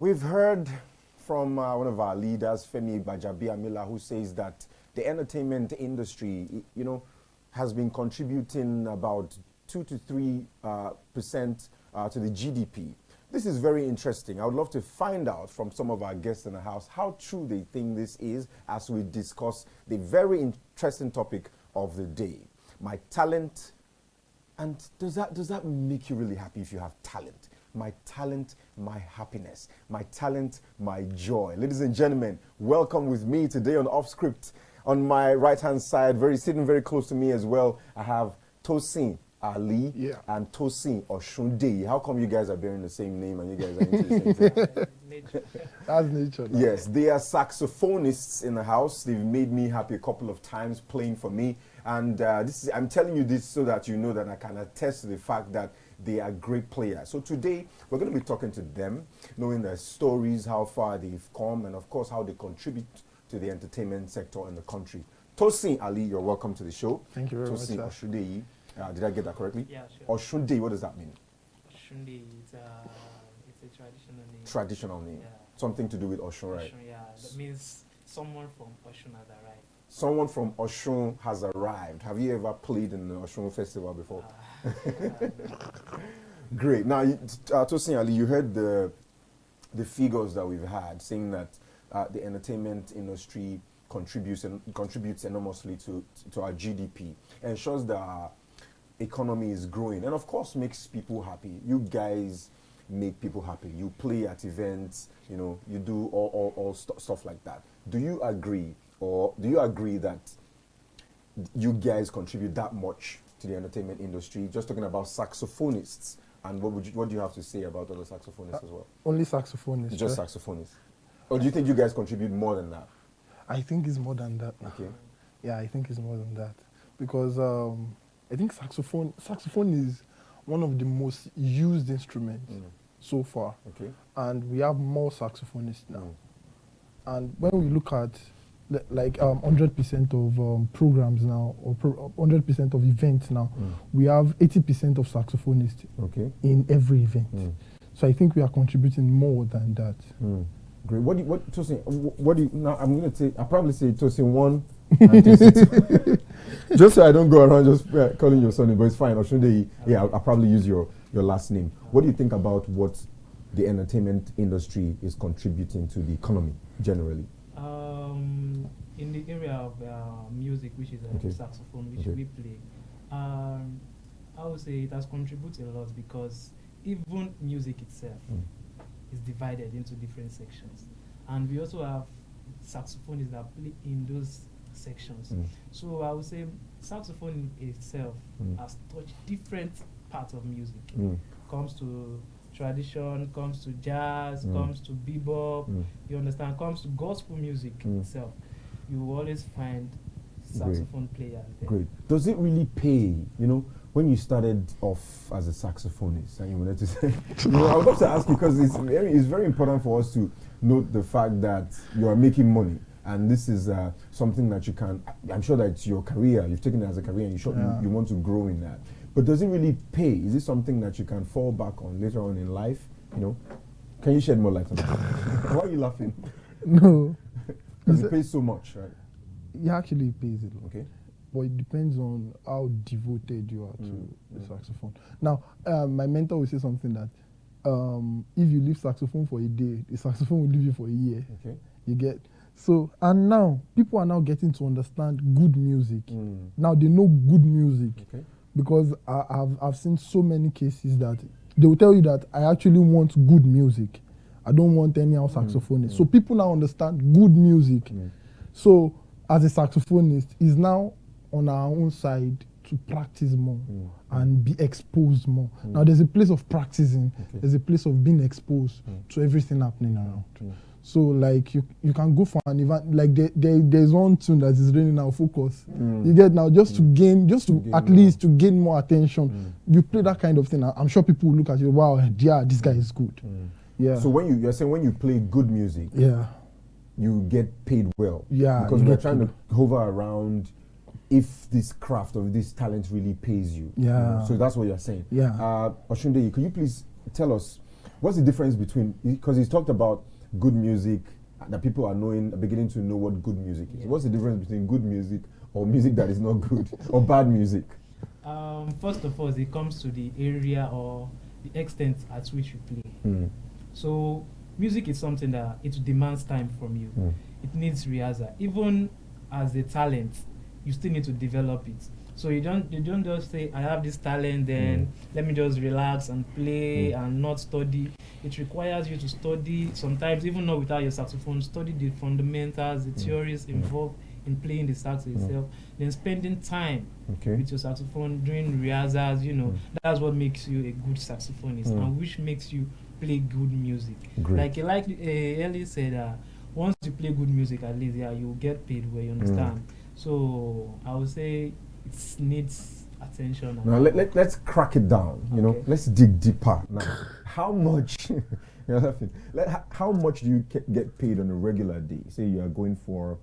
We've heard from one of our leaders, Femi Gbajabiamila, who says that the entertainment industry, has been contributing about 2 to 3% to the GDP. This is very interesting. I would love to find out from some of our guests in the house how true they think this is as we discuss the very interesting topic of the day. My talent, and does that make you really happy if you have talent? My talent, my happiness. My talent, my joy. Ladies and gentlemen, welcome with me today on Off Script. On my right-hand side, sitting very close to me as well, I have Tosin Ali and Tosin Oshundeyi. How come you guys are bearing the same name and you guys are into the same thing? Nature. That's nature. Yes, they are saxophonists in the house. They've made me happy a couple of times playing for me. And I'm telling you this so that you know that I can attest to the fact that they are great players. So today, we're going to be talking to them, knowing their stories, how far they've come, and of course, how they contribute to the entertainment sector in the country. Tosin Ali, you're welcome to the show. Thank you very much, Tosin Oshundeyi. Did I get that correctly? Yeah, sure. Oshundeyi, what does that mean? Oshundeyi, it's a traditional name. Traditional name. Yeah. Something to do with Oshun, right? Oshun, yeah. That means someone from Oshun has arrived. Someone from Oshun has arrived. Have you ever played in the Oshun Festival before? Great. Now, Tosin Ali, you heard the figures that we've had saying that the entertainment industry contributes enormously to our GDP, ensures that our economy is growing, and of course makes people happy. You guys make people happy. You play at events, you do all stuff like that. Do you agree, or do you agree that you guys contribute that much to the entertainment industry? Just talking about saxophonists, and what do you have to say about other saxophonists as well? Only saxophonists. Just saxophonists. Or do you think you guys contribute more than that? I think it's more than that. Okay. Yeah, I think it's more than that. Because I think saxophone is one of the most used instruments so far. Okay. And we have more saxophonists now. And when we look at like 100% of programs now, or 100% of events now, we have 80% of saxophonists in every event. So I think we are contributing more than that. Great. Tosin, what do you, now I'm going to say, I'll probably say Tosin 1 and Tosin 2. Just so I don't go around just calling your son, but it's fine. I'll probably use your last name. What do you think about what the entertainment industry is contributing to the economy generally? In the area of music, which is the saxophone, which we play, I would say it has contributed a lot, because even music itself is divided into different sections, and we also have saxophonists that play in those sections. So I would say saxophone itself has touched different parts of music. Comes to tradition, comes to jazz, comes to bebop, you understand, comes to gospel music itself. You will always find saxophone players there. Great. Does it really pay, when you started off as a saxophonist, and you wanted to say, I would love to ask you, because it's very important for us to note the fact that you are making money, and this is something that you can, I'm sure that it's your career, you've taken it as a career, and you want to grow in that. But does it really pay? Is it something that you can fall back on later on in life? Can you shed more light on that? Why are you laughing? No. Because it pays so much, right? It actually pays a lot. Okay. But it depends on how devoted you are to the saxophone. Now, my mentor will say something that if you leave saxophone for a day, the saxophone will leave you for a year. Okay. You get? So, and now, people are now getting to understand good music. Now they know good music. Okay. Because I've seen so many cases that they will tell you that I actually want good music. I don't want anyhow saxophonist. So people now understand good music. So as a saxophonist, is now on our own side to practice more and be exposed more. Now there's a place of practicing, there's a place of being exposed to everything happening around. So like you can go for an event, like there's one tune that is really now focus. You get now just to at least to gain more attention. You play that kind of thing. I'm sure people will look at you, wow, yeah, this guy is good. Yeah. So you're saying when you play good music, you get paid well. Yeah. Because we're trying to hover around if this craft or this talent really pays you. Yeah. So that's what you're saying. Yeah. Oshundeyi, could you please tell us What's the difference between, because he's talked about good music, that people are beginning to know what good music is. What's the difference between good music or music that is not good or bad music? First of all, it comes to the area or the extent at which you play. So music is something that it demands time from you. It needs rehearsal. Even as a talent, you still need to develop it. So you don't just say, I have this talent, then let me just relax and play and not study. It requires you to study, sometimes even not without your saxophone, study the fundamentals, the theories involved in playing the sax itself, then spending time with your saxophone, doing rehearsals, that's what makes you a good saxophonist and which makes you play good music. Great. Like Ellie said, once you play good music, at least you get paid well, you understand. So I would say it needs attention. Now let's crack it down. Let's dig deeper. Now, how much? You're laughing. How much do you get paid on a regular day? Say you are going for,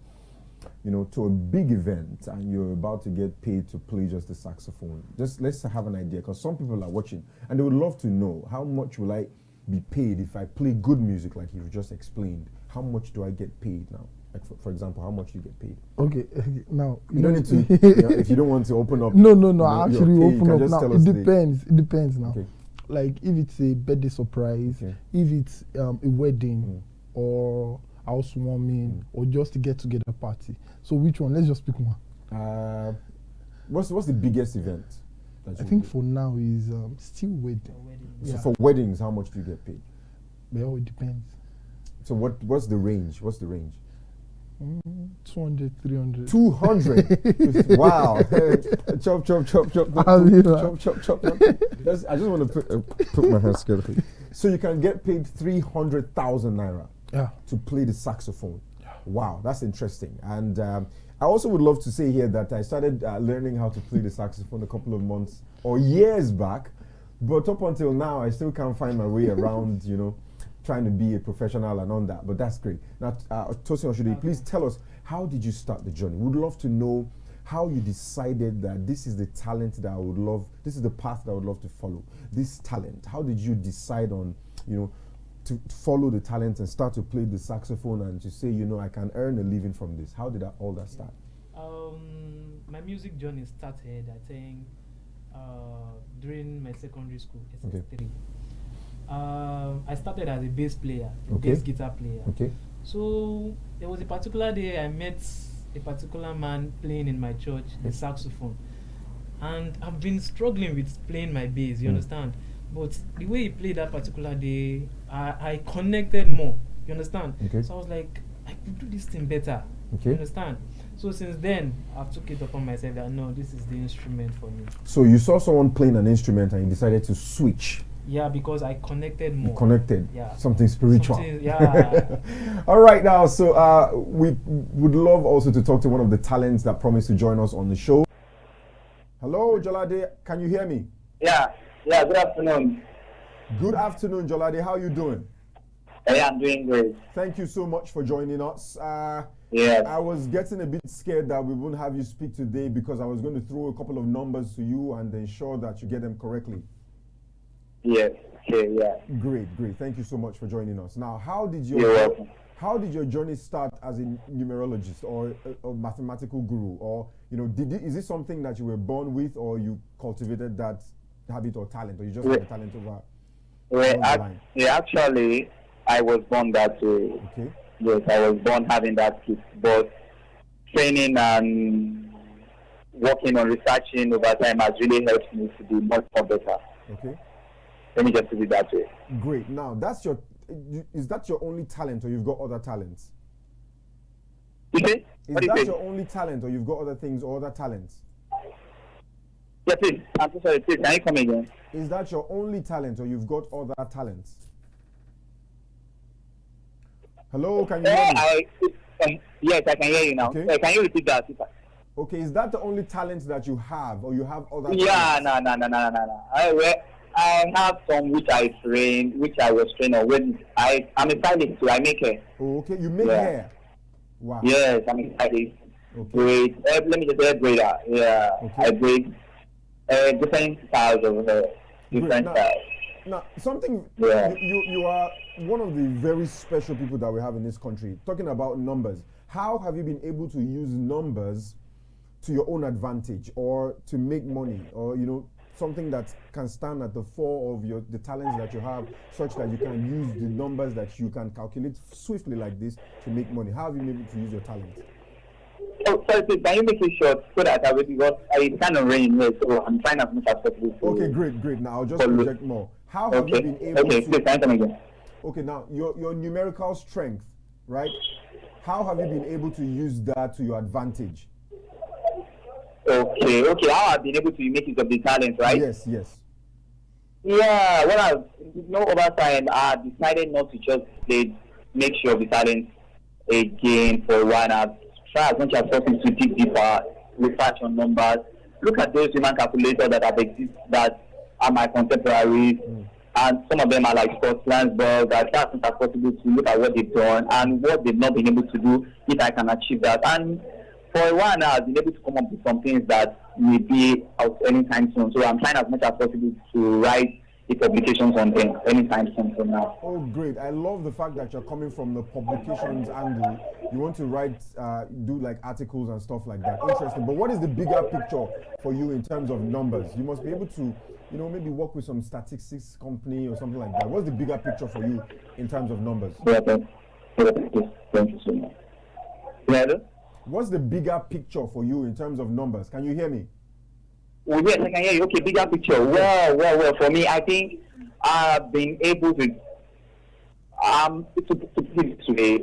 to a big event and you're about to get paid to play just the saxophone. Just let's have an idea, because some people are watching and they would love to know, how much will I be paid if I play good music like you just explained? How much do I get paid now? Like for example, how much do you get paid? Okay, now you don't need to. If you don't want to open up. No. Actually, open up now. It depends now. Okay. Like if it's a birthday surprise, if it's a wedding or housewarming or just a get-together party. So which one? Let's just pick one. What's the biggest event? I think for now is still wedding. So for weddings, how much do you get paid? Well, it depends. So what's the range? 200, 300. 200. Wow. Chop. I just want to put my hands together. So you can get paid 300,000 naira to play the saxophone. Wow, that's interesting. And I also would love to say here that I started learning how to play the saxophone a couple of months or years back, but up until now I still can't find my way around, trying to be a professional and on that, but that's great. Now, Tosin Oshode, please tell us, how did you start the journey? We'd love to know how you decided that this is the talent that I would love, this is the path that I would love to follow, this talent. How did you decide on, to follow the talent and start to play the saxophone and to say, I can earn a living from this? How did all that start? My music journey started, I think, during my secondary school, SS3. I started as a bass player, bass guitar player. So there was a particular day I met a particular man playing in my church, the saxophone. And I've been struggling with playing my bass, you understand? But the way he played that particular day, I connected more, you understand? So I was like, I could do this thing better, you understand? So since then, I've took it upon myself that no, this is the instrument for me. So you saw someone playing an instrument and you decided to switch. Yeah, because I connected more. You connected. Yeah. Something spiritual. Yeah. All right, now, so we would love also to talk to one of the talents that promised to join us on the show. Hello, Jolade. Can you hear me? Yeah. Good afternoon. Good afternoon, Jolade. How are you doing? Hey, I'm doing great. Thank you so much for joining us. Yes. I was getting a bit scared that we wouldn't have you speak today because I was going to throw a couple of numbers to you and ensure that you get them correctly. Yes. Okay. Yeah. Great. Thank you so much for joining us. Now, how did your journey start as a numerologist or a mathematical guru, or is this something that you were born with, or you cultivated that habit or talent, or you just had a talent over? Actually, I was born that way. Okay. Yes, I was born having that gift, but training and working on researching over time has really helped me to be much more better. Okay. Let me just put it that way. Great. Now, is that your only talent, or you've got other talents? Is that your only talent, or you've got other things or other talents? Yeah, please. I'm so sorry. Please, can you come again? Is that your only talent, or you've got other talents? Hello, can you hear me? Yes, I can hear you now. Okay. Can you repeat that? Okay, is that the only talent that you have, or you have other talents? Yeah, no. I have some which I was trained on. When I'm a stylist, so I make hair. Oh, okay. You make hair? Wow. Yes, I'm a stylist. Okay. Let me just say braider. Yeah. Okay. I braid different styles of hair. Different styles. Now, something, Yeah. you are one of the very special people that we have in this country. Talking about numbers, how have you been able to use numbers to your own advantage, or to make money, or something that can stand at the fore of the talents that you have, such that you can use the numbers that you can calculate swiftly like this to make money? How have you been able to use your talent? Oh, sorry, please, can you make it short so that I will, because it's kind of raining here, so I'm trying as much as possible. Okay, great. Now I'll just project more. How have you been able Okay, to? please, can you come again? Okay, now your numerical strength, right? How have you been able to use that to your advantage? Okay, how I've been able to make use of the talent, right? Yes. Yeah, over time, I decided not to just make sure of the talent again for a while. I've tried as much as possible to dig deeper, research on numbers, look at those human calculators that have existed that are my contemporaries, and some of them are like Scott Landsberg. I try as much as possible to look at what they've done and what they've not been able to do, if I can achieve that. And for a while now, I've been able to come up with some things that may be out anytime soon. So I'm trying as much as possible to write the publications on them anytime soon from now. Oh, great. I love the fact that you're coming from the publications angle. You want to write, do like articles and stuff like that. Interesting. But what is the bigger picture for you in terms of numbers? You must be able to, maybe work with some statistics company or something like that. What's the bigger picture for you in terms of numbers? Yeah, thank you so much. Hello? What's the bigger picture for you in terms of numbers? Can you hear me? Oh, yes, I can hear you. Okay, bigger picture. Well. For me, I think I've been able to put it this way.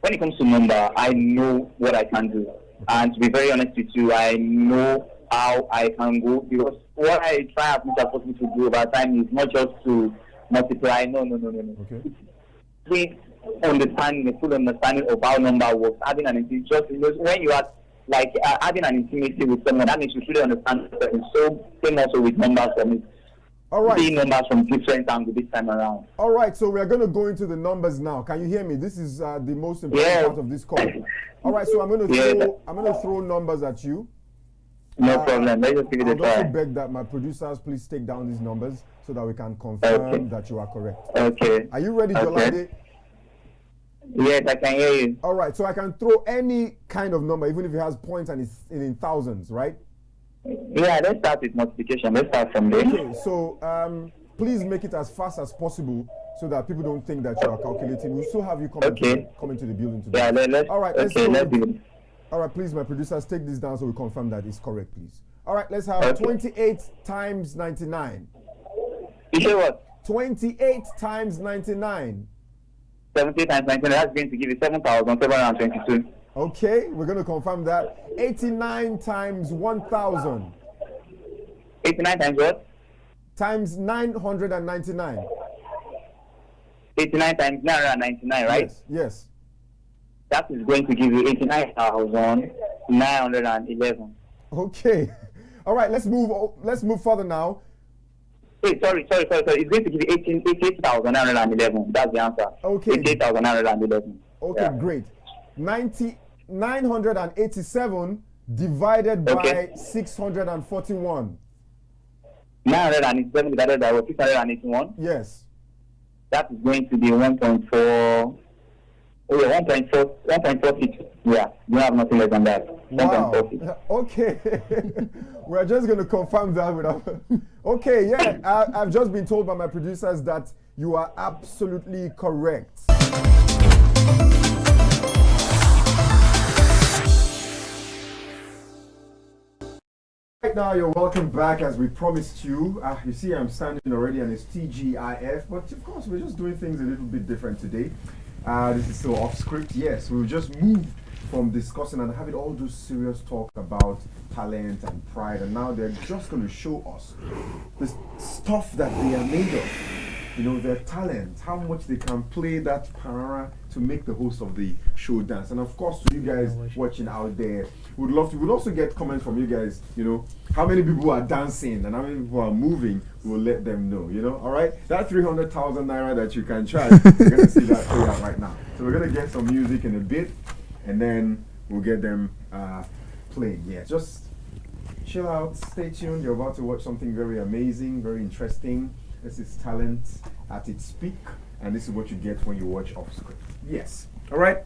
When it comes to number, I know what I can do. And to be very honest with you, I know how I can go, because what I try as much as possible to do over time is not just to multiply. No. Okay. It's a full understanding of how number works. Having an intimacy, when you are having an intimacy with someone, that means you really understand the person. So same also with numbers for me. All right. Seeing numbers from different angles this time around. All right, so we're going to go into the numbers now. Can you hear me? This is the most important part of this call. All right, so I'm going to throw numbers at you. No problem. Let's just give it a I would also try. beg that my producers please take down these numbers so that we can confirm that you are correct. Okay. Are you ready, Jolade? Yes, I can hear you. All right, so I can throw any kind of number, even if it has points and it's in thousands, right? Yeah, let's start with multiplication. Let's start from there. Okay, so please make it as fast as possible so that people don't think that you are calculating. We'll still have you come into the building today. Yeah, let's. All right, let's do it. All right, please, my producers, take this down so we confirm that it's correct, please. All right, let's have 28 times 99. You say what? 28 times 99. 70 times 99, that's going to give you 7,722. Okay, we're going to confirm that. 89 times 1,000. 89 times what? Times 999. 89 times 999, right? Yes. That is going to give you 89,911. Okay. All right, let's move further now. Hey, sorry. It's going to give you 88,911. That's the answer. Okay. 88,911. Okay, great. 987 divided by 641. 987 divided by 681. Yes. That is going to be 1.4. Oh yeah, 1.46. Yeah, you have nothing less than that. Wow. 1.46. Okay. We're just going to confirm that without. Okay, yeah. I've just been told by my producers that you are absolutely correct. Right now, you're welcome back as we promised you. You see, I'm standing already and it's TGIF, but of course, we're just doing things a little bit different today. This is still off script. Yes, we'll just move from discussing and having all those serious talk about talent and pride, and now they're just going to show us the stuff that they are made of. You know, their talent, how much they can play that parara to make the host of the show dance. And of course, to you guys watching out there, we'd also get comments from you guys, you know, how many people are dancing and how many people are moving. We'll let them know, you know. All right, that 300,000 naira that you can charge, you're going to see that play out right now. So we're going to get some music in a bit, and then we'll get them playing. Yeah, just chill out, stay tuned. You're about to watch something very amazing, very interesting. This is talent at its peak, and this is what you get when you watch Off Script. Yes. All right.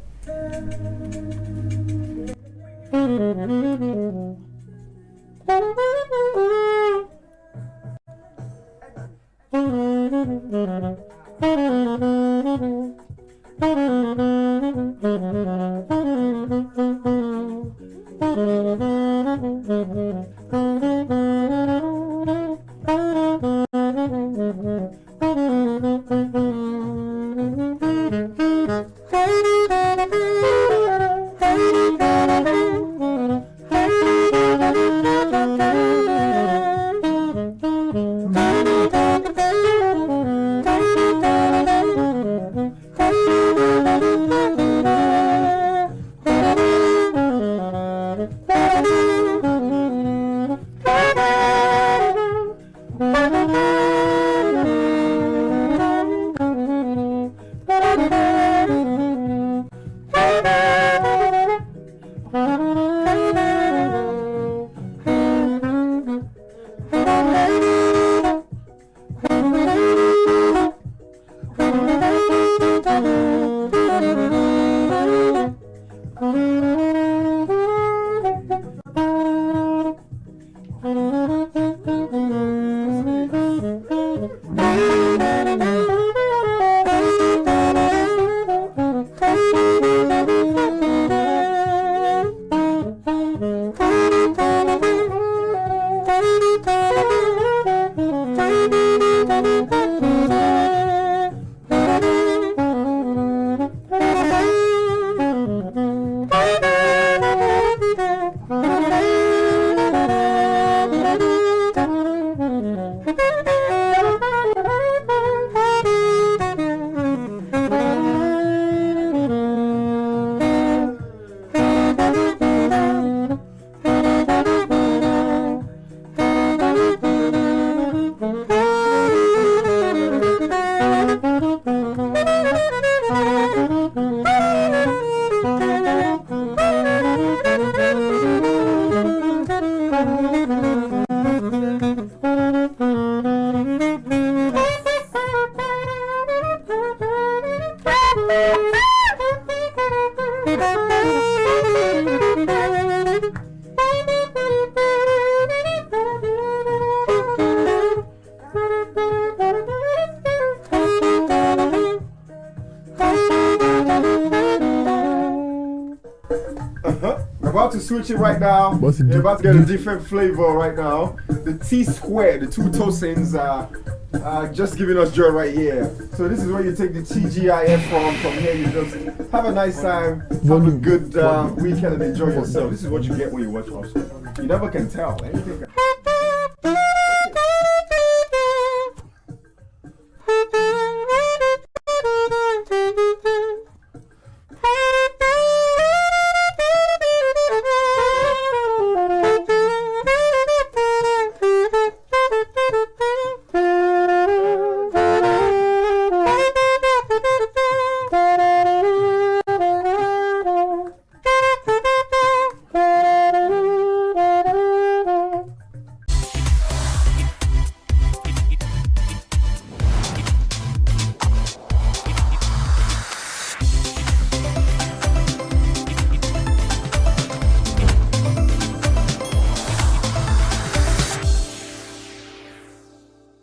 About to switch it right now. You're about to get a different flavor right now. The T Square, the two Tosins are just giving us joy right here. So this is where you take the TGIF from. From here you just have a nice time, have a good weekend and enjoy yourself. This is what you get when you watch Off Script. You never can tell. Anything can